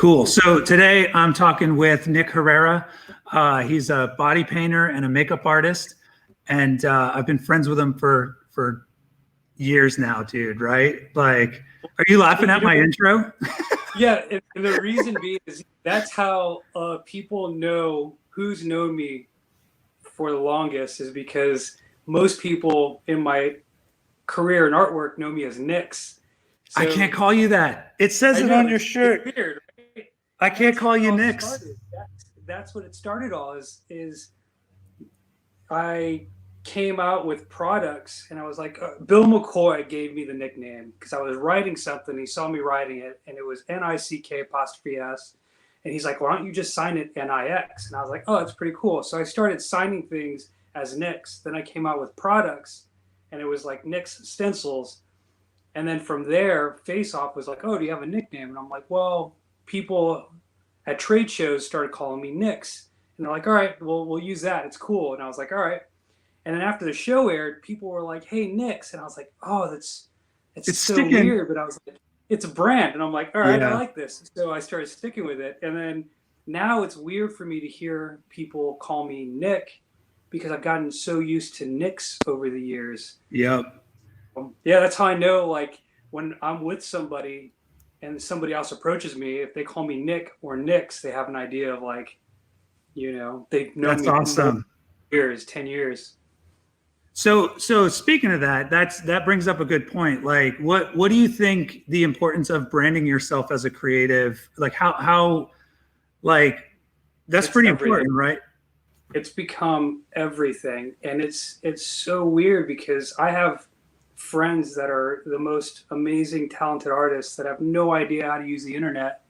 Cool. So today I'm talking with Nix Herrera. He's a body painter and a makeup artist, and I've been friends with him for years now, dude. Right? Like, are you laughing at my intro? Yeah, and the reason being is that's how people know who's known me for the longest, is because most people in my career and artwork know me as Nix. So I can't call you that. It says it on your shirt. It's weird, right? I can't call you Nix. That's what it started all is I came out with products and I was like, Bill McCoy gave me the nickname because I was writing something. He saw me writing it and it was NICK''S. And he's like, why don't you just sign it NIX? And I was like, oh, that's pretty cool. So I started signing things as Nix. Then I came out with products and it was like Nix stencils. And then from there, Face Off was like, oh, do you have a nickname? And I'm like, well, people at trade shows started calling me Nix. And they're like, all right, well, we'll use that. It's cool. And I was like, all right. And then after the show aired, people were like, hey, Nix. And I was like, oh, it's so sticking. weird. But I was like, it's a brand. And I'm like, all right, I like this. So I started sticking with it. And then now it's weird for me to hear people call me Nick because I've gotten so used to Nix over the years. Yep. Yeah, that's how I know, like, when I'm with somebody and somebody else approaches me, if they call me Nick or Nix, they have an idea of, like, you know, they've known me awesome. 10 years. So speaking of that, that brings up a good point. Like, what do you think the importance of branding yourself as a creative? Like, how like that's pretty important, right? It's become everything, and it's so weird because I have friends that are the most amazing, talented artists that have no idea how to use the internet,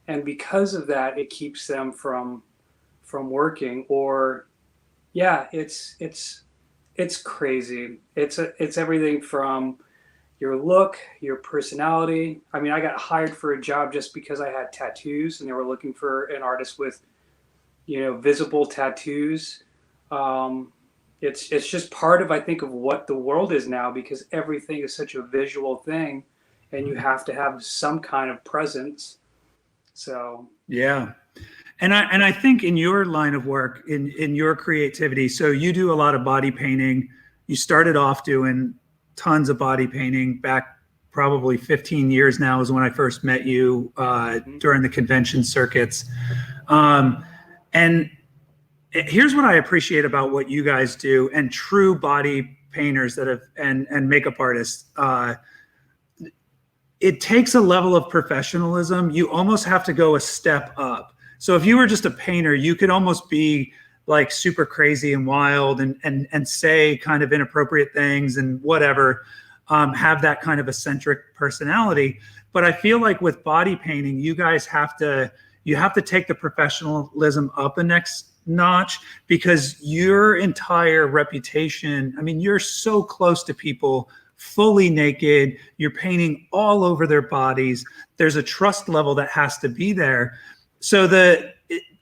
and because of that, it keeps them from working. Or, yeah, it's crazy. It's everything from your look, your personality. I mean, I got hired for a job just because I had tattoos, and they were looking for an artist with, you know, visible tattoos. It's just part of, I think, of what the world is now, because everything is such a visual thing, and you have to have some kind of presence. So yeah. And I think in your line of work, in your creativity, so you do a lot of body painting. You started off doing tons of body painting back probably 15 years now is when I first met you during the convention circuits. And here's what I appreciate about what you guys do, and true body painters that have and makeup artists. It takes a level of professionalism. You almost have to go a step up. So if you were just a painter, you could almost be like super crazy and wild and say kind of inappropriate things and whatever, have that kind of eccentric personality. But I feel like with body painting, you guys have to take the professionalism up the next notch, because your entire reputation, I mean, you're so close to people fully naked, you're painting all over their bodies. There's a trust level that has to be there. So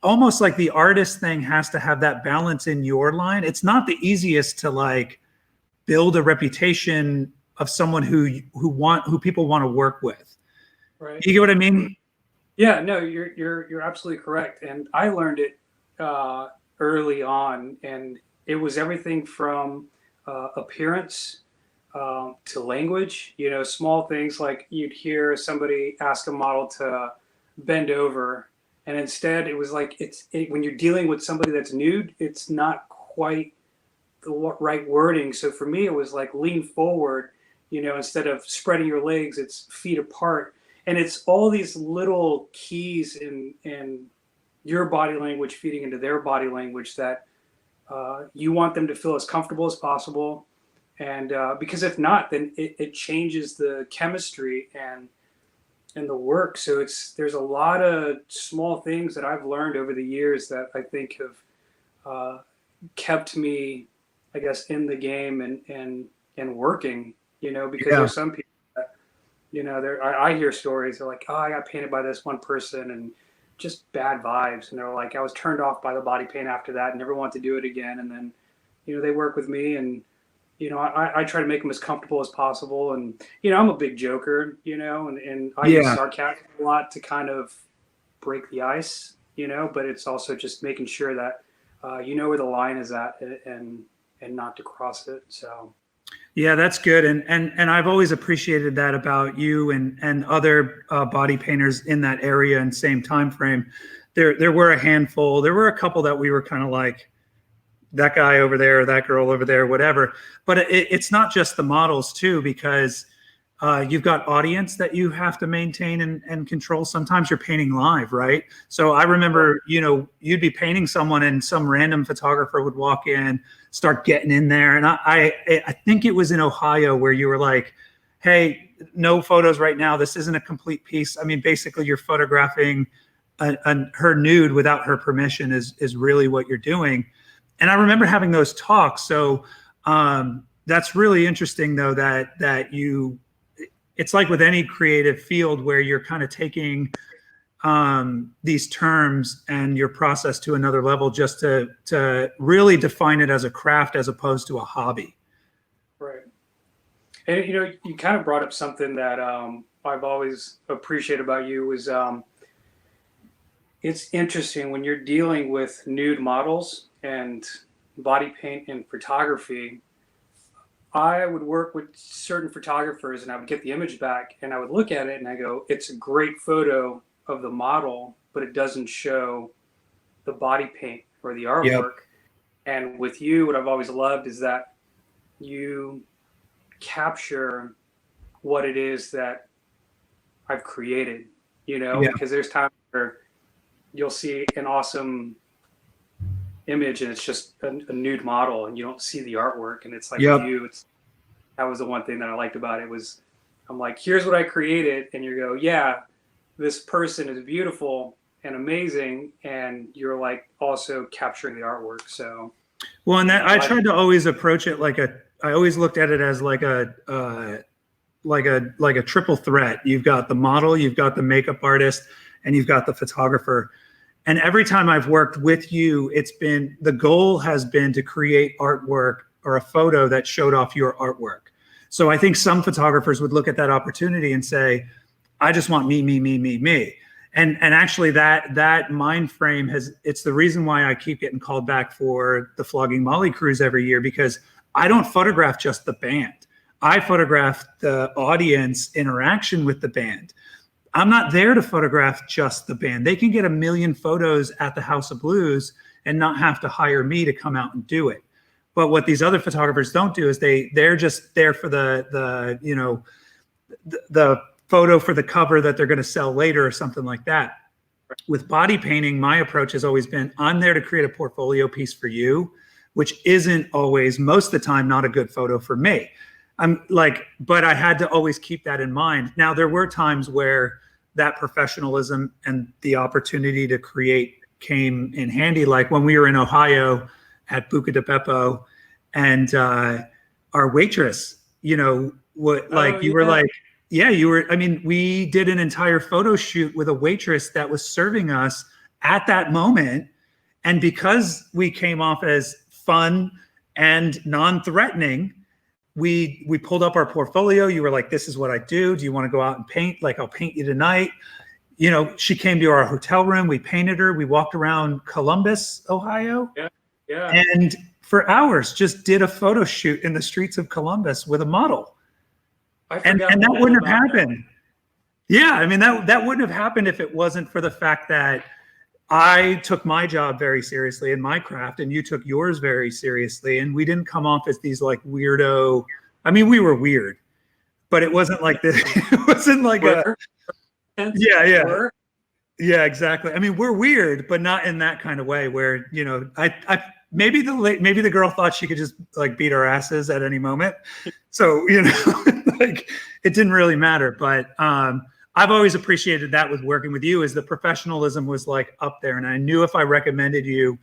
almost like the artist thing has to have that balance in your line. It's not the easiest to like build a reputation of someone who people want to work with. Right. You get what I mean? Yeah, no, you're absolutely correct. And I learned it early on, and it was everything from appearance to language. You know, small things like you'd hear somebody ask a model to bend over, and instead it was like when you're dealing with somebody that's nude, it's not quite the right wording. So for me, it was like lean forward. You know, instead of spreading your legs, it's feet apart. And it's all these little keys in your body language feeding into their body language that you want them to feel as comfortable as possible. And because if not, then it changes the chemistry and the work. So there's a lot of small things that I've learned over the years that I think have kept me, I guess, in the game and working, you know, because there's some people that, you know, I hear stories. They're like, oh, I got painted by this one person and just bad vibes. And they're like, I was turned off by the body paint after that and never want to do it again. And then, you know, they work with me, and you know, I try to make them as comfortable as possible. And, you know, I'm a big joker, you know, and I use sarcasm a lot to kind of break the ice, but it's also just making sure that you know where the line is at and not to cross it. So. Yeah, that's good. And I've always appreciated that about you and other body painters in that area and same time frame. There were a handful. There were a couple that we were kind of like, that guy over there, that girl over there, whatever. But it's not just the models too, because you've got audience that you have to maintain and control. Sometimes you're painting live, right? So I remember, you'd be painting someone and some random photographer would walk in, start getting in there. And I think it was in Ohio where you were like, hey, no photos right now. This isn't a complete piece. I mean, basically you're photographing her nude without her permission is really what you're doing. And I remember having those talks. So that's really interesting though, that you, it's like with any creative field where you're kind of taking these terms and your process to another level just to really define it as a craft as opposed to a hobby. Right. And, you kind of brought up something that I've always appreciated about you was it's interesting when you're dealing with nude models and body paint and photography. I would work with certain photographers and I would get the image back and I would look at it and I go, it's a great photo of the model, but it doesn't show the body paint or the artwork. Yep. And with you, what I've always loved is that you capture what it is that I've created, because there's times where you'll see an awesome image and it's just a nude model and you don't see the artwork, and it's like, yep. That was the one thing that I liked about it was I'm like, here's what I created, and you go, yeah, this person is beautiful and amazing, and you're like also capturing the artwork. So well, and that I tried to always approach it I always looked at it as like a triple threat. You've got the model, you've got the makeup artist, and you've got the photographer. And every time I've worked with you, the goal has been to create artwork or a photo that showed off your artwork. So I think some photographers would look at that opportunity and say, I just want me, me, me, me, me. And actually that mind frame it's the reason why I keep getting called back for the Flogging Molly cruise every year, because I don't photograph just the band. I photograph the audience interaction with the band. I'm not there to photograph just the band. They can get 1 million photos at the House of Blues and not have to hire me to come out and do it. But what these other photographers don't do is they're just there for the photo for the cover that they're going to sell later or something like that. With body painting, my approach has always been, I'm there to create a portfolio piece for you, which isn't always, most of the time, not a good photo for me. But I had to always keep that in mind. Now, there were times where that professionalism and the opportunity to create came in handy, like when we were in Ohio at Buca di Beppo, and our waitress, you were like, we did an entire photo shoot with a waitress that was serving us at that moment. And because we came off as fun and non-threatening, we pulled up our portfolio. You were like, this is what I do. Do you want to go out and paint? Like, I'll paint you tonight. She came to our hotel room. We painted her. We walked around Columbus, Ohio. Yeah. And for hours, just did a photo shoot in the streets of Columbus with a model. And that wouldn't have happened. Yeah. I mean, that wouldn't have happened if it wasn't for the fact that I took my job very seriously in my craft, and you took yours very seriously. And we didn't come off as these like weirdo. I mean, we were weird, but it wasn't like this. It wasn't like yeah, exactly. I mean, we're weird, but not in that kind of way where, maybe the girl thought she could just like beat our asses at any moment. So, like it didn't really matter, but, I've always appreciated that with working with you, is the professionalism was like up there. And I knew if I recommended you,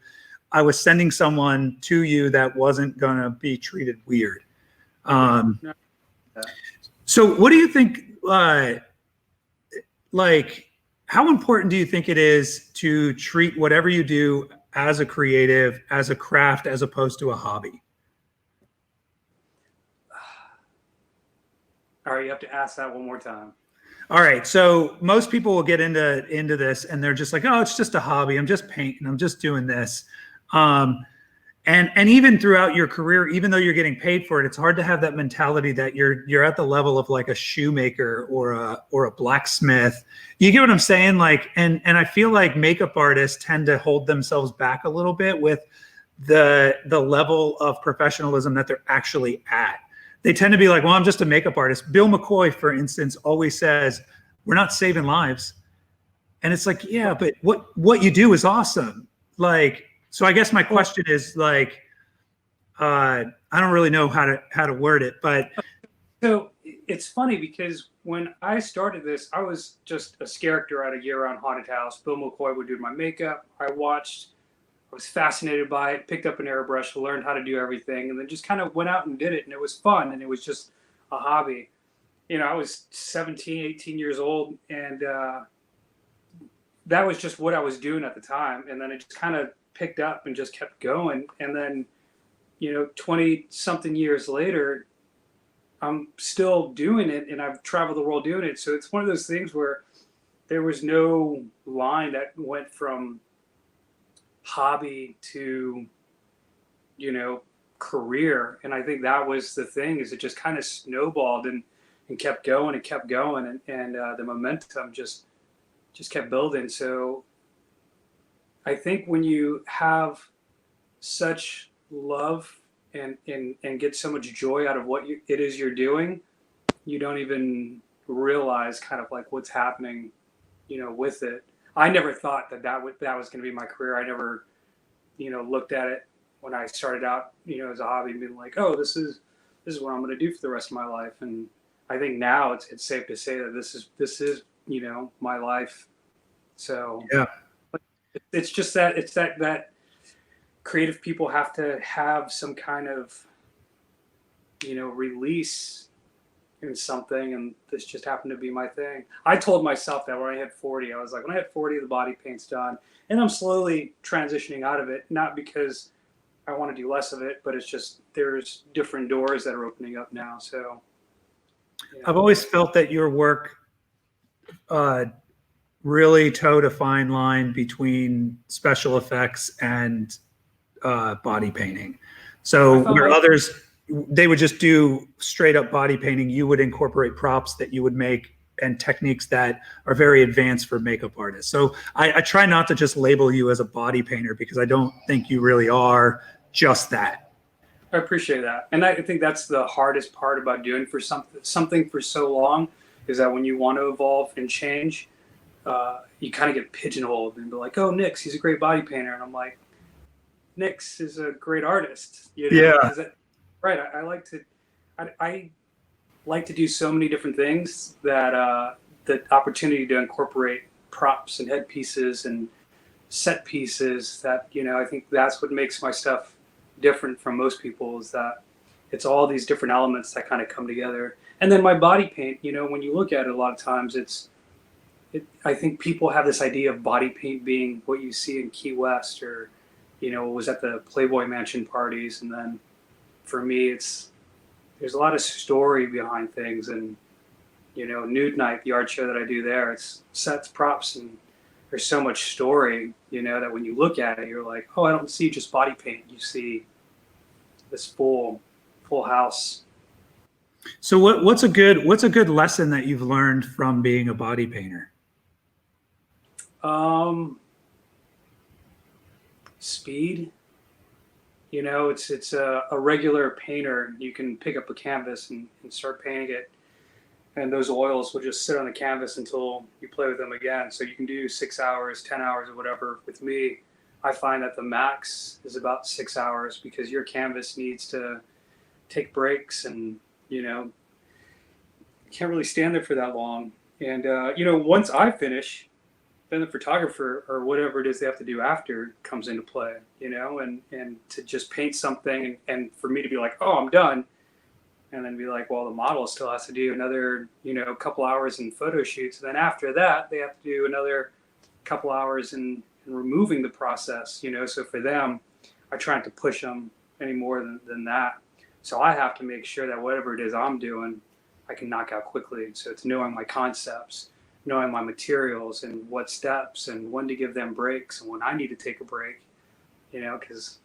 I was sending someone to you that wasn't going to be treated weird. So what do you think, how important do you think it is to treat whatever you do as a creative, as a craft, as opposed to a hobby? All right, you have to ask that one more time. All right. So most people will get into this and they're just like, oh, it's just a hobby. I'm just painting. I'm just doing this. And even throughout your career, even though you're getting paid for it, it's hard to have that mentality that you're at the level of like a shoemaker or a blacksmith. You get what I'm saying? Like, and I feel like makeup artists tend to hold themselves back a little bit with the level of professionalism that they're actually at. They tend to be like, well, I'm just a makeup artist. Bill McCoy, for instance, always says, we're not saving lives. And it's like, yeah, but what you do is awesome. Like, so I guess my question is like, I don't really know how to word it, but So it's funny because when I started this, I was just a character at a year-round haunted house. Bill McCoy would do my makeup. I was fascinated by it, picked up an airbrush, learned how to do everything, and then just kind of went out and did it. And it was fun, and it was just a hobby. You know, I was 17, 18 years old, and that was just what I was doing at the time. And then it just kind of picked up and just kept going. And then, 20 something years later, I'm still doing it, and I've traveled the world doing it. So it's one of those things where there was no line that went from hobby to, career. And I think that was the thing, is it just kind of snowballed and kept going and kept going. And the momentum just kept building. So I think when you have such love and get so much joy out of what it is you're doing, you don't even realize kind of like what's happening, with it. I never thought that was going to be my career. I never, looked at it when I started out, as a hobby, and being like, oh, this is what I'm going to do for the rest of my life. And I think now it's safe to say that this is my life. So yeah. It's just that creative people have to have some kind of, release in something, and this just happened to be my thing. I told myself that when I hit 40, I was like, when I hit 40, the body paint's done, and I'm slowly transitioning out of it, not because I want to do less of it, but it's just there's different doors that are opening up now. So I've always felt that your work really towed a fine line between special effects and body painting. So where others, they would just do straight up body painting, you would incorporate props that you would make and techniques that are very advanced for makeup artists. So I try not to just label you as a body painter, because I don't think you really are just that. I appreciate that. And I think that's the hardest part about doing for something for so long, is that when you want to evolve and change, you kind of get pigeonholed and be like, oh, Nix, he's a great body painter. And I'm like, Nix is a great artist. Yeah. Right. I like to do so many different things that the opportunity to incorporate props and headpieces and set pieces, that, I think that's what makes my stuff different from most people, is that it's all these different elements that kind of come together. And then my body paint, when you look at it, a lot of times I think people have this idea of body paint being what you see in Key West, or, was at the Playboy mansion parties. And then for me, there's a lot of story behind things. And, Nude Night, the art show that I do there, it's sets, props, and there's so much story, that when you look at it, you're like, oh, I don't see just body paint. You see this full house. So what's a good lesson that you've learned from being a body painter? Speed. It's a regular painter. You can pick up a canvas and start painting it, and those oils will just sit on the canvas until you play with them again. So you can do 6 hours, 10 hours, or whatever. With me, I find that the max is about 6 hours, because your canvas needs to take breaks, and you can't really stand there for that long. And once I finish, then the photographer or whatever it is they have to do after comes into play, and to just paint something, and for me to be like, oh, I'm done, and then be like, well, the model still has to do another, couple hours in photo shoots. And then after that, they have to do another couple hours in removing the process, So for them, I try not to push them any more than that. So I have to make sure that whatever it is I'm doing, I can knock out quickly. So it's knowing my concepts, knowing my materials and what steps and when to give them breaks and when I need to take a break, because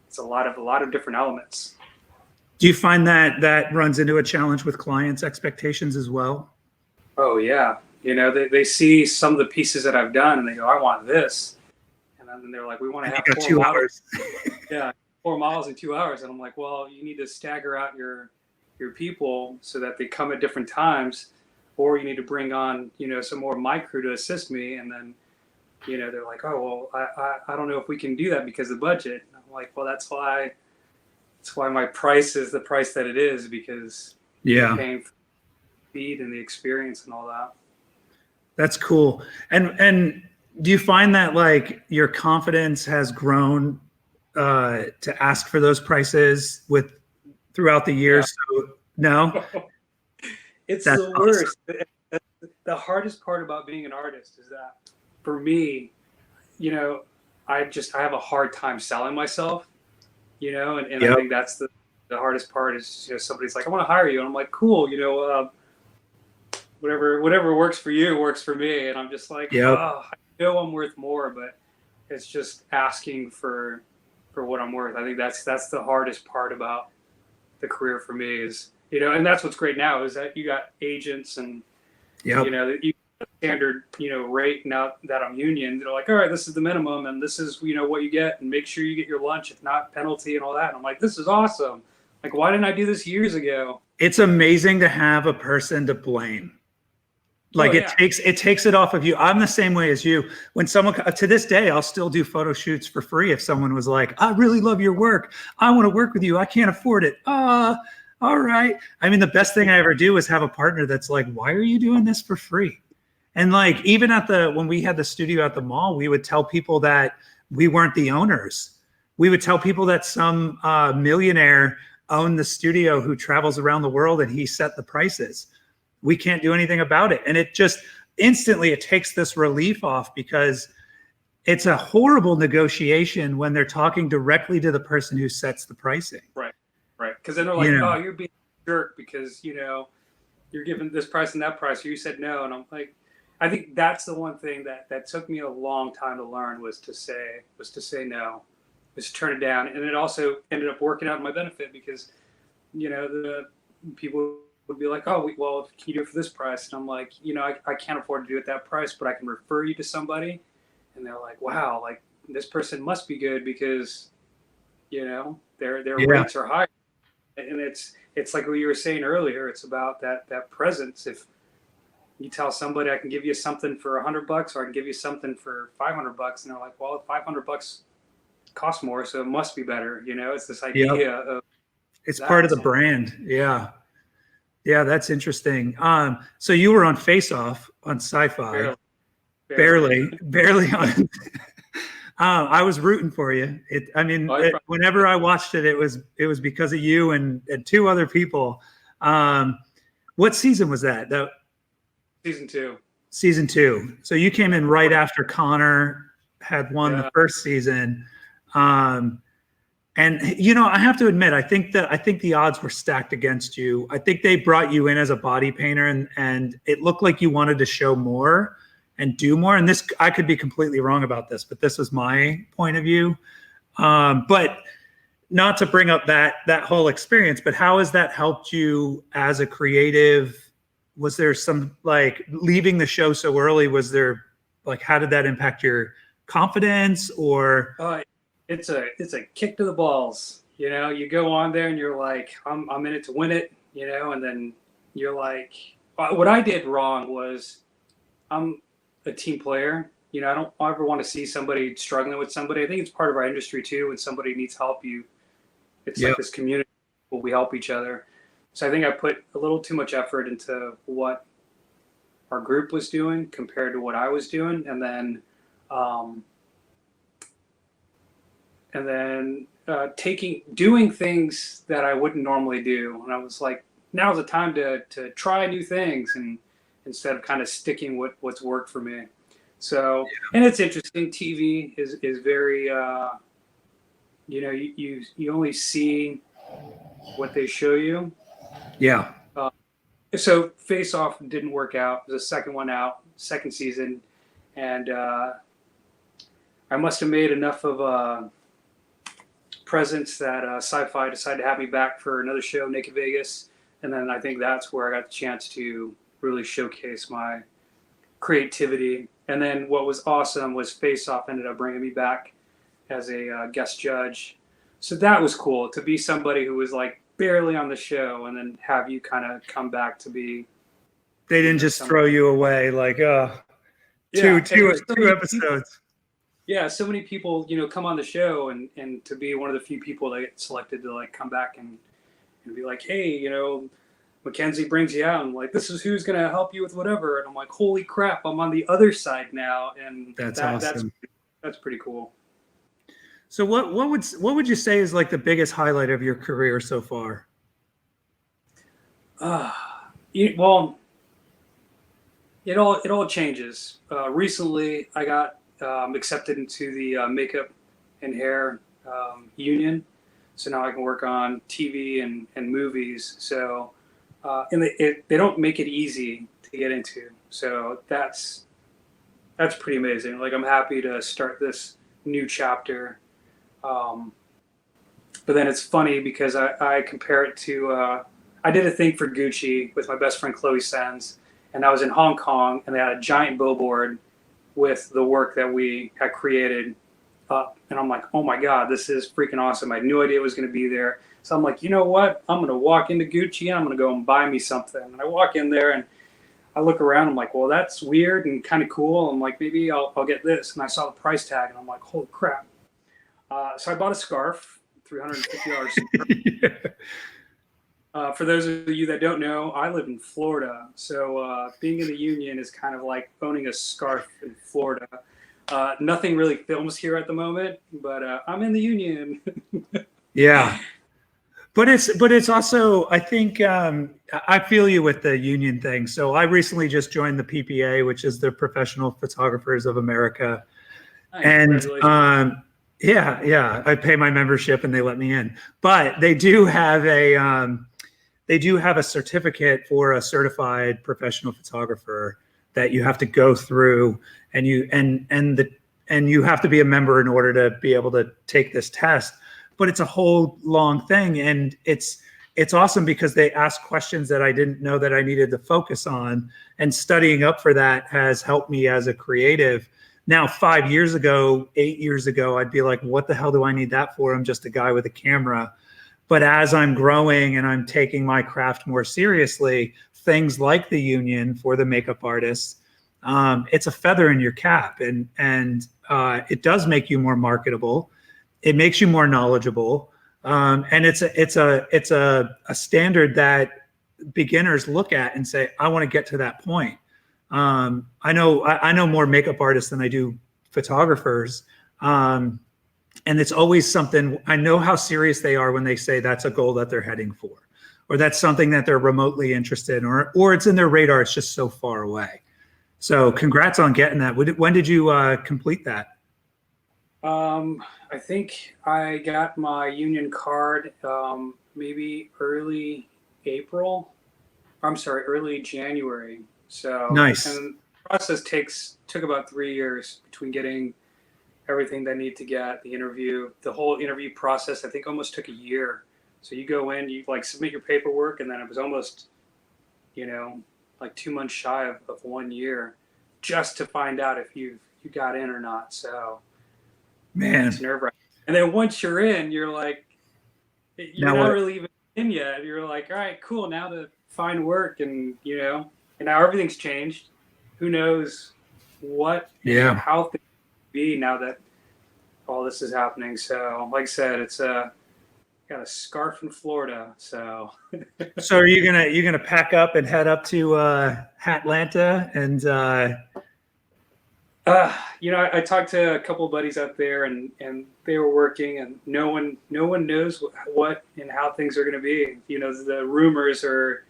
it's a lot of different elements. Do you find that that runs into a challenge with clients' expectations as well? Oh yeah. They see some of the pieces that I've done and they go, I want this. And then they're like, we want to have 4 2 models. hours. Yeah, 4 models in 2 hours. And I'm like, well, you need to stagger out your people so that they come at different times, or you need to bring on, some more of my crew to assist me. And then, they're like, oh, well, I don't know if we can do that because of the budget. And I'm like, well, that's why my price is the price that it is, because you're paying for the feed and the experience and all that. That's cool. And do you find that like your confidence has grown to ask for those prices throughout the years? Yeah. So, no, it's the worst. Awesome. The hardest part about being an artist is that for me, I have a hard time selling myself, and I think that's the hardest part is, somebody's like, I want to hire you. And I'm like, cool, whatever works for you works for me. And I'm just like, I know I'm worth more, but it's just asking for what I'm worth. I think that's the hardest part about the career for me is, and that's what's great now is that you got agents and, you standard, rate now that I'm union. They're like, all right, this is the minimum and this is, what you get, and make sure you get your lunch, if not penalty and all that. And I'm like, this is awesome. Like, why didn't I do this years ago? It's amazing to have a person to blame. Like it takes it off of you. I'm the same way as you. When someone, to this day, I'll still do photo shoots for free. If someone was like, I really love your work, I want to work with you, I can't afford it. All right. I mean, the best thing I ever do is have a partner that's like, why are you doing this for free? And like, even when we had the studio at the mall, we would tell people that we weren't the owners. We would tell people that some millionaire owned the studio who travels around the world and he set the prices. We can't do anything about it. And it just instantly, it takes this relief off, because it's a horrible negotiation when they're talking directly to the person who sets the pricing. Right. Because then they're like, oh, you're being a jerk because, you're giving this price and that price. You said no. And I'm like, I think that's the one thing that took me a long time to learn was to say no, was to turn it down. And it also ended up working out in my benefit because, the people would be like, oh, well, can you do it for this price? And I'm like, I can't afford to do it that price, but I can refer you to somebody. And they're like, wow, like this person must be good because, their rates are high. And it's like what you were saying earlier. It's about that presence. If you tell somebody I can give you something for $100 or I can give you something for $500, and they're like, well, $500 costs more, so it must be better. It's this idea of it's part of the brand. Yeah, that's interesting. So you were on Face Off on Sci-Fi, barely on. I was rooting for you. Whenever I watched it, it was because of you and 2 other people. What season was that? Season 2. Season 2. So you came in right after Connor had won the first season. And I have to admit, I think the odds were stacked against you. I think they brought you in as a body painter, and it looked like you wanted to show more and do more. And this, I could be completely wrong about this, but this was my point of view. But not to bring up that whole experience, but how has that helped you as a creative? Was there some, like, leaving the show so early? Was there, like, how did that impact your confidence or? It's a kick to the balls. You go on there and you're like, I'm in it to win it, and then you're like, what I did wrong was I'm a team player. I don't ever want to see somebody struggling with somebody. I think it's part of our industry too. When somebody needs help, it's like this community where we help each other. So I think I put a little too much effort into what our group was doing compared to what I was doing. And then doing things that I wouldn't normally do. And I was like, now's the time to try new things, and instead of kind of sticking with what's worked for me. So, and it's interesting. TV is very, you only see what they show you. Yeah. So Face Off didn't work out. It was the second one out, second season, and I must have made enough of a presence that Sci-Fi decided to have me back for another show, Naked Vegas, and then I think that's where I got the chance to really showcase my creativity. And then what was awesome was Face Off ended up bringing me back as a guest judge. So that was cool to be somebody who was like barely on the show and then have you kind of come back to be. They didn't just throw you away like, two episodes. Yeah, so many people, come on the show and to be one of the few people that get selected to like come back and be like, hey, Mackenzie brings you out and like, this is who's going to help you with whatever. And I'm like, holy crap, I'm on the other side now. And that's awesome. That's pretty cool. So what would you say is like the biggest highlight of your career so far? Well, it all changes. Recently, I got accepted into the makeup and hair union, so now I can work on TV and movies. So, and they don't make it easy to get into. So that's pretty amazing. Like I'm happy to start this new chapter. But then it's funny because I compare it to I did a thing for Gucci with my best friend Chloe Sands, and I was in Hong Kong, and they had a giant billboard with the work that we had created up, and I'm like, oh my god, this is freaking awesome. I had no idea it was going to be there, so I'm like, you know what? I'm going to walk into Gucci and I'm going to go and buy me something. And I walk in there and I look around. I'm like, well, that's weird and kind of cool. I'm like, maybe I'll get this. And I saw the price tag, and I'm like, holy crap. So I bought a scarf, $350. Yeah. For those of you that don't know, I live in Florida. So being in the union is kind of like owning a scarf in Florida. Nothing really films here at the moment, but I'm in the union. Yeah. But it's also, I think, I feel you with the union thing. So I recently just joined the PPA, which is the Professional Photographers of America. Nice. And yeah, I pay my membership and they let me in. But they do have a certificate for a certified professional photographer that you have to go through, and you have to be a member in order to be able to take this test. But it's a whole long thing, and it's awesome because they ask questions that I didn't know that I needed to focus on, and studying up for that has helped me as a creative. Now, 5 years ago, 8 years ago, I'd be like, what the hell do I need that for? I'm just a guy with a camera. But as I'm growing and I'm taking my craft more seriously, things like the union for the makeup artists, it's a feather in your cap, and it does make you more marketable. It makes you more knowledgeable, and it's a standard that beginners look at and say, I want to get to that point. I know more makeup artists than I do photographers. And it's always something. I know how serious they are when they say that's a goal that they're heading for, or that's something that they're remotely interested in, or it's in their radar. It's just so far away. So congrats on getting that. When did you complete that? I think I got my union card maybe early January. So nice. And the process took about 3 years between getting everything they need to get, the interview, the whole interview process, I think almost took a year. So you go in, you like submit your paperwork, and then it was almost, like 2 months shy of 1 year just to find out if you got in or not. So man, it's nerve-wracking. And then once you're in, you're like, you're not really even in yet. You're like, all right, cool. Now to find work, and and now everything's changed. Who knows what, how things be now that all this is happening. So, like I said, it's got a scarf in Florida. So, so are you gonna pack up and head up to Atlanta and? I talked to a couple of buddies out there, and they were working, and no one knows what and how things are going to be. The rumors are,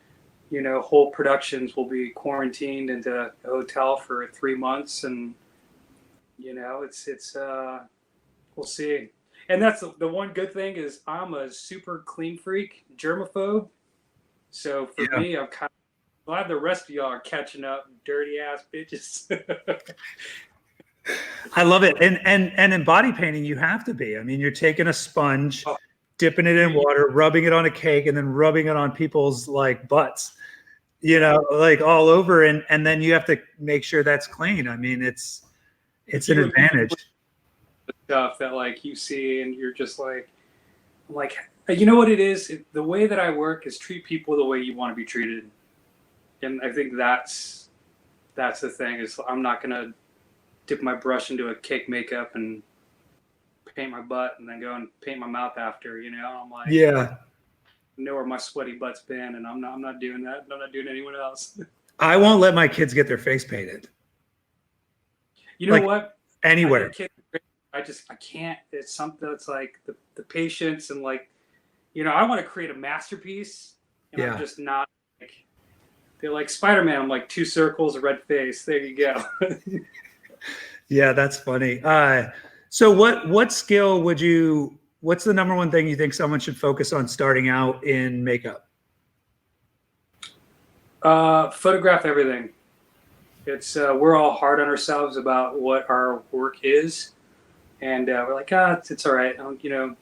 whole productions will be quarantined into a hotel for 3 months, and it's we'll see. And that's the one good thing is I'm a super clean freak, germaphobe. So for me, I'm kind of Glad the rest of y'all are catching up, dirty ass bitches. I love it. And in body painting, you have to be. I mean, you're taking a sponge, Oh, dipping it in water, rubbing it on a cake, and then rubbing it on people's like butts, you know, like all over. And then you have to make sure that's clean. I mean, it's an advantage. Stuff that like you see and you're just like, I'm like, you know what it is? The way that I work is treat people the way you want to be treated. And I think that's the thing is I'm not going to dip my brush into a cake makeup and paint my butt and then go and paint my mouth after, you know. I'm like, Yeah, I know where my sweaty butt's been, and I'm not doing that. I'm not doing anyone else. I won't let my kids get their face painted. You know Like, what? anywhere. I can't. It's something that's like the patience and like, you know, I want to create a masterpiece, and Yeah. I'm just not like, they're like Spider-Man. I'm like 2 circles, a red face. There you go. Yeah, that's funny. So what skill what's the number one thing you think someone should focus on starting out in makeup? Photograph everything. It's we're all hard on ourselves about what our work is, and we're like, it's all right, you know,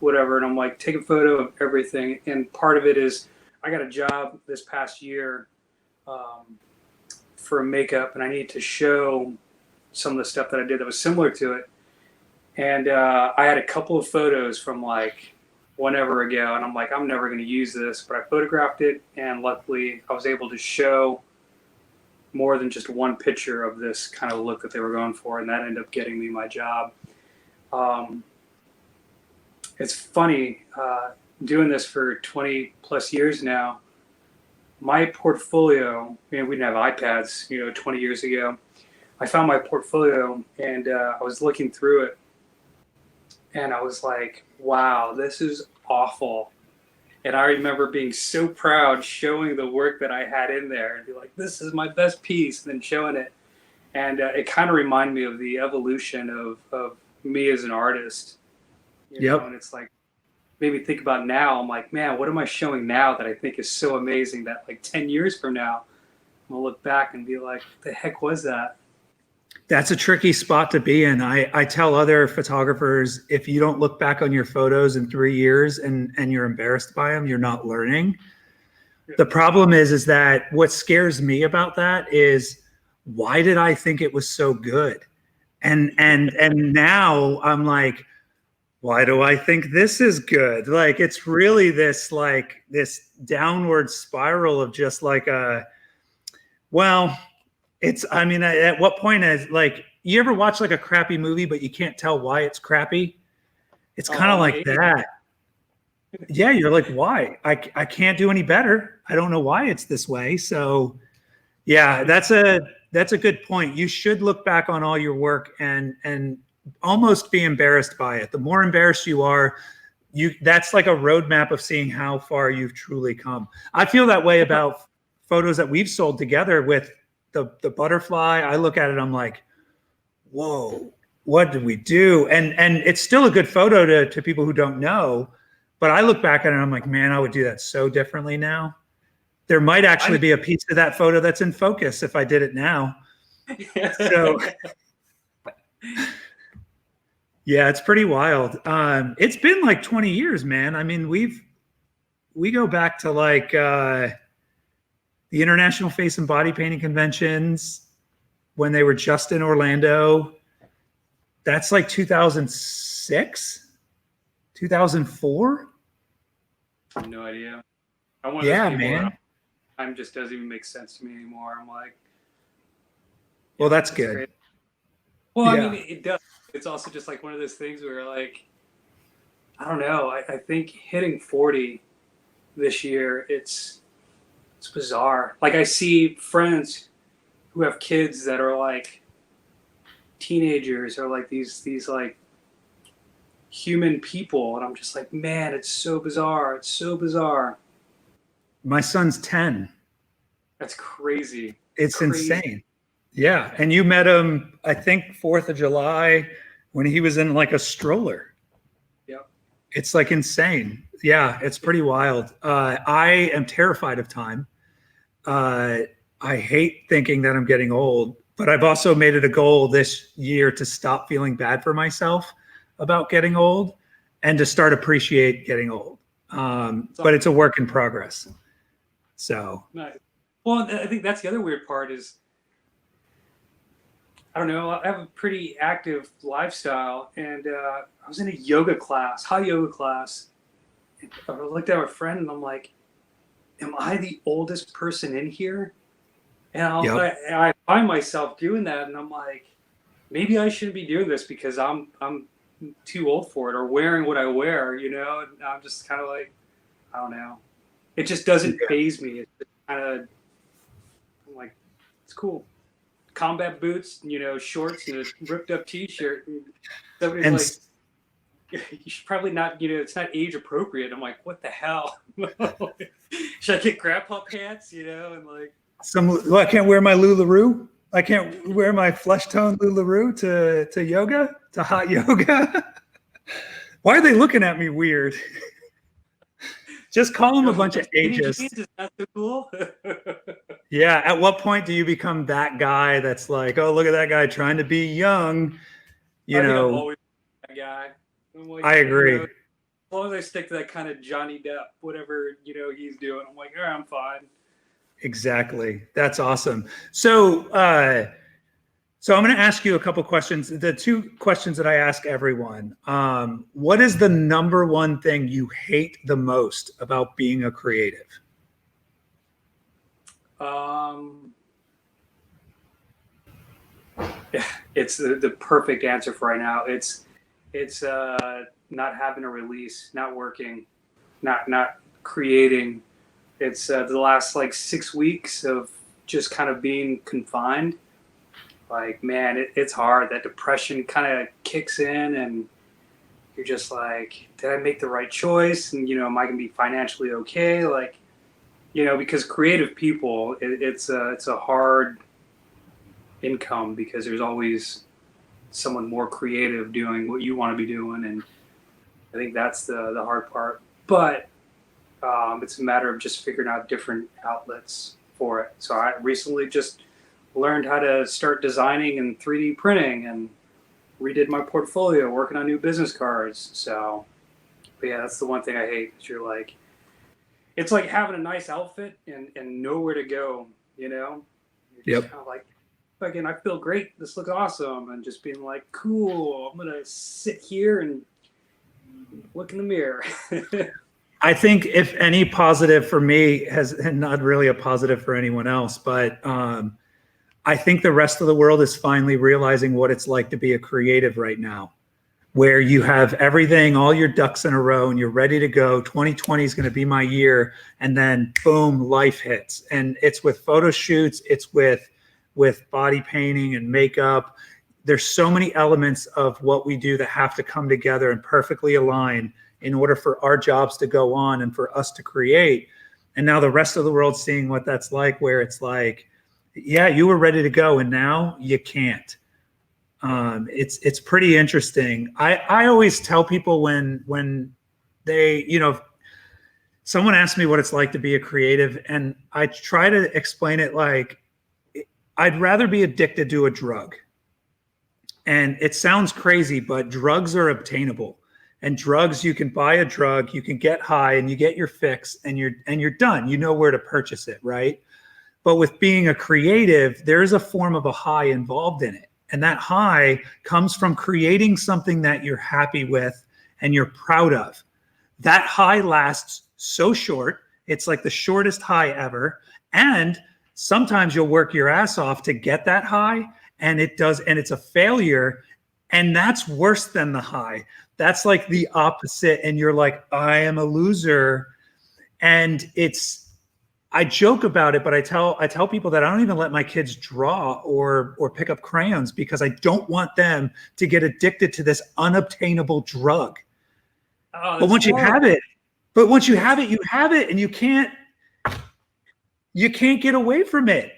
whatever. And I'm like, take a photo of everything. And part of it is, I got a job this past year for makeup, and I need to show some of the stuff that I did that was similar to it. And I had a couple of photos from like whenever ago, and I'm like, I'm never going to use this, but I photographed it, and luckily I was able to show more than just one picture of this kind of look that they were going for, and that ended up getting me my job. It's funny, doing this for 20 plus years now, my portfolio, we didn't have iPads, 20 years ago. I found my portfolio, and I was looking through it, and I was like, wow, this is awful. And I remember being so proud showing the work that I had in there and be like, this is my best piece, and then showing it. And it kind of reminded me of the evolution of me as an artist. Yep. And it's like, made me think about now. I'm like, man, what am I showing now that I think is so amazing that like 10 years from now, I'm going to look back and be like, what the heck was that? That's a tricky spot to be in. I tell other photographers, if you don't look back on your photos in 3 years and you're embarrassed by them, you're not learning. Yeah. The problem is that what scares me about that is, why did I think it was so good? And now I'm like, why do I think this is good? Like, it's really this downward spiral of just like I mean, at what point is like, you ever watch like a crappy movie, but you can't tell why it's crappy? It's kind of like that. Yeah. You're like, why? I can't do any better. I don't know why it's this way. So yeah, that's a good point. You should look back on all your work and almost be embarrassed by it. The more embarrassed you are, that's like a roadmap of seeing how far you've truly come. I feel that way about photos that we've sold together with the butterfly. I look at it, I'm like, whoa, what did we do? And it's still a good photo to people who don't know, but I look back at it and I'm like, man, I would do that so differently now. There might actually be a piece of that photo that's in focus if I did it now. So yeah, it's pretty wild. It's been like 20 years, man. I mean, we go back to like the International Face and Body Painting Conventions when they were just in Orlando. That's like 2006, 2004. I have no idea. Yeah, man. Time just doesn't even make sense to me anymore. I'm like, well, that's good. Great. Well, yeah. I mean, it does. It's also just like one of those things where like, I don't know. I think hitting 40 this year, it's bizarre. Like, I see friends who have kids that are like teenagers or like these like human people, and I'm just like, man, it's so bizarre. It's so bizarre. My son's 10. That's crazy. It's insane. Yeah. And you met him, I think, 4th of July when he was in like a stroller. Yep. It's like insane. Yeah, it's pretty wild. I am terrified of time. I hate thinking that I'm getting old, but I've also made it a goal this year to stop feeling bad for myself about getting old and to start appreciate getting old. But it's a work in progress. So, nice. Well, I think that's the other weird part is, I don't know, I have a pretty active lifestyle, and I was in a yoga class, hot yoga class. I looked at my friend and I'm like, am I the oldest person in here? And I find myself doing that, and I'm like, maybe I shouldn't be doing this because I'm too old for it, or wearing what I wear, you know? And I'm just kind of like, I don't know. It just doesn't faze me. It's just kind of, I'm like, it's cool. Combat boots, you know, shorts, and a ripped up t-shirt. And somebody's like, you should probably not, you know, it's not age appropriate. I'm like, what the hell? Should I get grandpa pants, you know? And like, I can't wear my LuLaRoe. I can't wear my flesh tone LuLaRoe to yoga, to hot yoga. Why are they looking at me weird? Just call them a bunch of ages. Is that so cool? Yeah. At what point do you become that guy that's like, oh, look at that guy trying to be young? You know, I'm always that guy. Like, I agree. You know, as long as I stick to that kind of Johnny Depp, whatever, you know, he's doing, I'm like, all right, I'm fine. Exactly. That's awesome. So, so I'm going to ask you a couple questions. The two questions that I ask everyone. What is the number one thing you hate the most about being a creative? Yeah, it's the perfect answer for right now. It's not having a release, not working, not creating. It's the last like 6 weeks of just kind of being confined. Like, man, it's hard. That depression kind of kicks in, and you're just like, did I make the right choice? And, you know, am I going to be financially okay? Like, you know, because creative people, it's a hard income because there's always someone more creative doing what you want to be doing. And I think that's the hard part. But it's a matter of just figuring out different outlets for it. So I recently just learned how to start designing and 3D printing, and redid my portfolio, working on new business cards. So, but yeah, that's the one thing I hate. Is you're like, it's like having a nice outfit and nowhere to go, you know? You're just kind of like, fucking, I feel great. This looks awesome. And just being like, cool, I'm going to sit here and look in the mirror. I think if any positive for me has not really a positive for anyone else, but I think the rest of the world is finally realizing what it's like to be a creative right now, where you have everything, all your ducks in a row, and you're ready to go. 2020 is going to be my year. And then boom, life hits. And it's with photo shoots. It's with body painting and makeup. There's so many elements of what we do that have to come together and perfectly align in order for our jobs to go on and for us to create. And now the rest of the world's seeing what that's like, where it's like, yeah, you were ready to go, and now you can't. It's pretty interesting. I always tell people when they, you know, someone asks me what it's like to be a creative, and I try to explain it like, I'd rather be addicted to a drug. And it sounds crazy, but drugs are obtainable. And drugs, you can buy a drug, you can get high, and you get your fix, and you're done. You know where to purchase it, right? But with being a creative, there is a form of a high involved in it. And that high comes from creating something that you're happy with and you're proud of. That high lasts so short. It's like the shortest high ever. And sometimes you'll work your ass off to get that high, and it's a failure. And that's worse than the high. That's like the opposite. And you're like, I am a loser. And I joke about it, but I tell people that I don't even let my kids draw or pick up crayons because I don't want them to get addicted to this unobtainable drug. Oh, but once you have it, you have it, and you can't get away from it.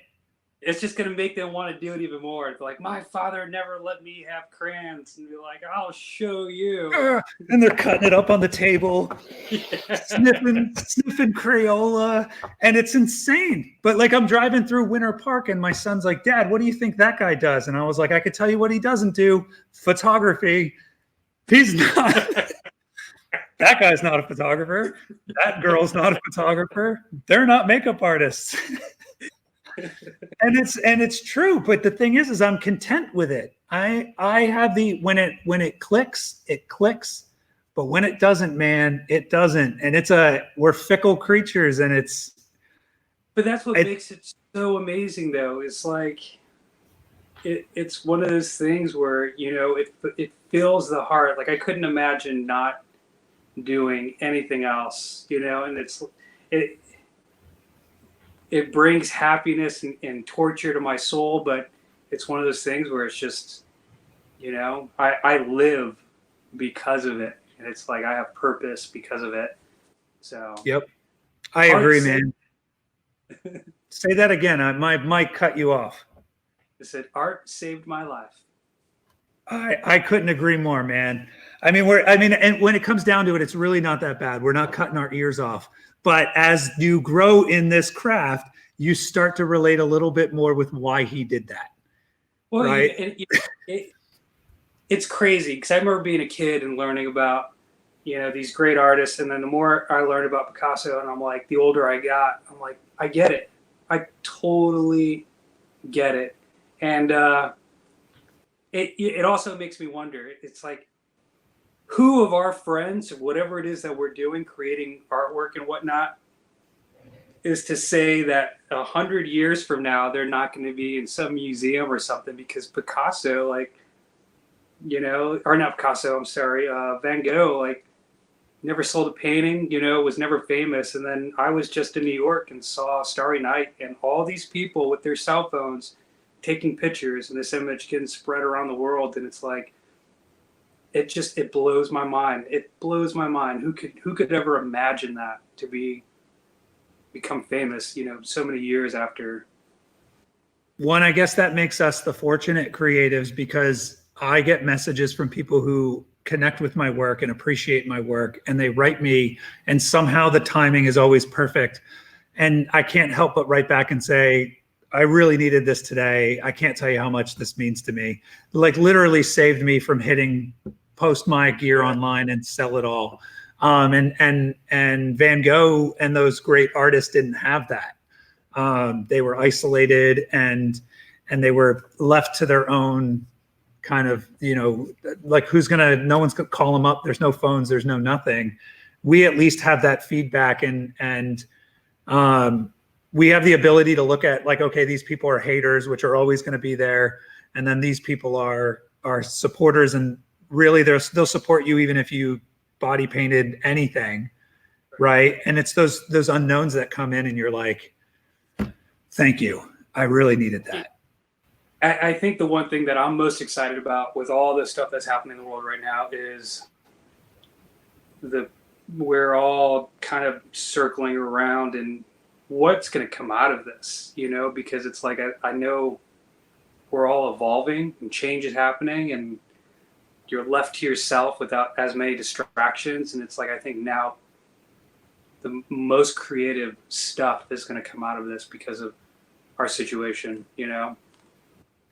it's just going to make them want to do it even more. It's like, my father never let me have crayons, and be like, I'll show you. And they're cutting it up on the table, Yeah. sniffing Crayola, and it's insane. But like, I'm driving through Winter Park, and my son's like, "Dad, what do you think that guy does?" And I was like, "I could tell you what he doesn't do: photography. He's not." That guy's not a photographer. That girl's not a photographer. They're not makeup artists. And it's true, but the thing is I'm content with it. I have the when it clicks, it clicks, but when it doesn't, man, it doesn't. And we're fickle creatures, and But that's what makes it so amazing, though. It's like it's one of those things where, you know, it fills the heart. Like, I couldn't imagine not doing anything else, you know. And it brings happiness and torture to my soul, but it's one of those things where it's just, you know, I live because of it, and it's like I have purpose because of it. So yep, I agree, man. Say that again. My mic cut you off. I said art saved my life. I couldn't agree more, man. And when it comes down to it, it's really not that bad. We're not cutting our ears off. But as you grow in this craft, you start to relate a little bit more with why he did that. Well, right? It's crazy, because I remember being a kid and learning about, you know, these great artists. And then the more I learned about Picasso, and I'm like, the older I got, I'm like, I get it. I totally get it. And it also makes me wonder. It's like, who of our friends, whatever it is that we're doing, creating artwork and whatnot, is to say that 100 years from now they're not going to be in some museum or something because Picasso, like, you know, or not Picasso, I'm sorry, Van Gogh, like, never sold a painting, you know, was never famous. And then I was just in New York and saw Starry Night, and all these people with their cell phones taking pictures, and this image getting spread around the world. And it's like, it blows my mind. It blows my mind. Who could ever imagine that, to become famous, you know, so many years after? One, I guess that makes us the fortunate creatives, because I get messages from people who connect with my work and appreciate my work, and they write me, and somehow the timing is always perfect. And I can't help but write back and say, I really needed this today. I can't tell you how much this means to me. Like, literally saved me from post my gear online and sell it all. And Van Gogh and those great artists didn't have that. They were isolated, and they were left to their own kind of, you know, like, no one's gonna call them up. There's no phones, there's no nothing. We at least have that feedback, and we have the ability to look at, like, okay, these people are haters, which are always going to be there. And then these people are supporters, and really they'll support you even if you body painted anything. Right. And it's those unknowns that come in, and you're like, thank you. I really needed that. I think the one thing that I'm most excited about with all the stuff that's happening in the world right now is we're all kind of circling around and what's going to come out of this, you know, because it's like, I know we're all evolving and change is happening, and you're left to yourself without as many distractions. And it's like, I think now the most creative stuff is going to come out of this because of our situation, you know?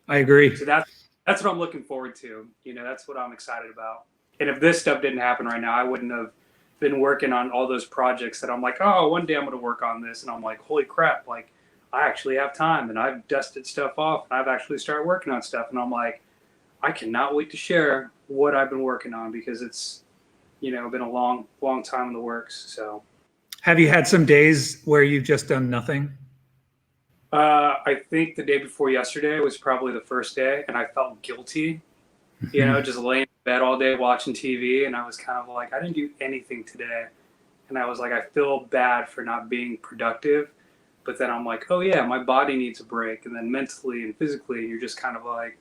I agree. So that's what I'm looking forward to. You know, that's what I'm excited about. And if this stuff didn't happen right now, I wouldn't have been working on all those projects that I'm like, oh, one day I'm going to work on this. And I'm like, holy crap, like, I actually have time, and I've dusted stuff off, and I've actually started working on stuff. And I'm like, I cannot wait to share what I've been working on, because it's, you know, been a long, long time in the works. So have you had some days where you've just done nothing? I think the day before yesterday was probably the first day, and I felt guilty, you know, just laying in bed all day watching TV. And I was kind of like, I didn't do anything today. And I was like, I feel bad for not being productive. But then I'm like, oh yeah, my body needs a break. And then mentally and physically, you're just kind of like,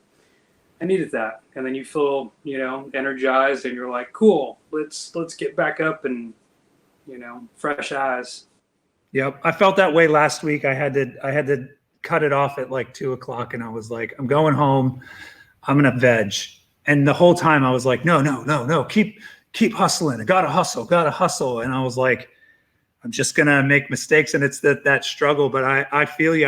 I needed that. And then you feel, you know, energized, and you're like, cool, let's get back up, and, you know, fresh eyes. Yep. I felt that way last week. I had to cut it off at like 2:00 and I was like, I'm going home. I'm going to veg. And the whole time I was like, no, keep hustling. I gotta hustle. And I was like, I'm just going to make mistakes. And it's that struggle. But I feel you.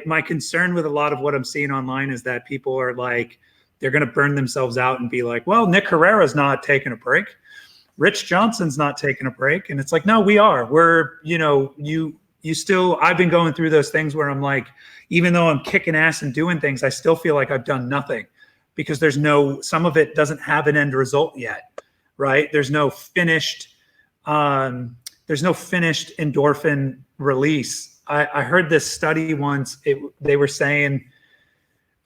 My concern with a lot of what I'm seeing online is that people are like, they're going to burn themselves out and be like, well, Nix Herrera's not taking a break. Rich Johnson's not taking a break. And it's like, no, we are. We're, you still, I've been going through those things where I'm like, even though I'm kicking ass and doing things, I still feel like I've done nothing because some of it doesn't have an end result yet, right? There's no finished endorphin release. I heard this study once. They were saying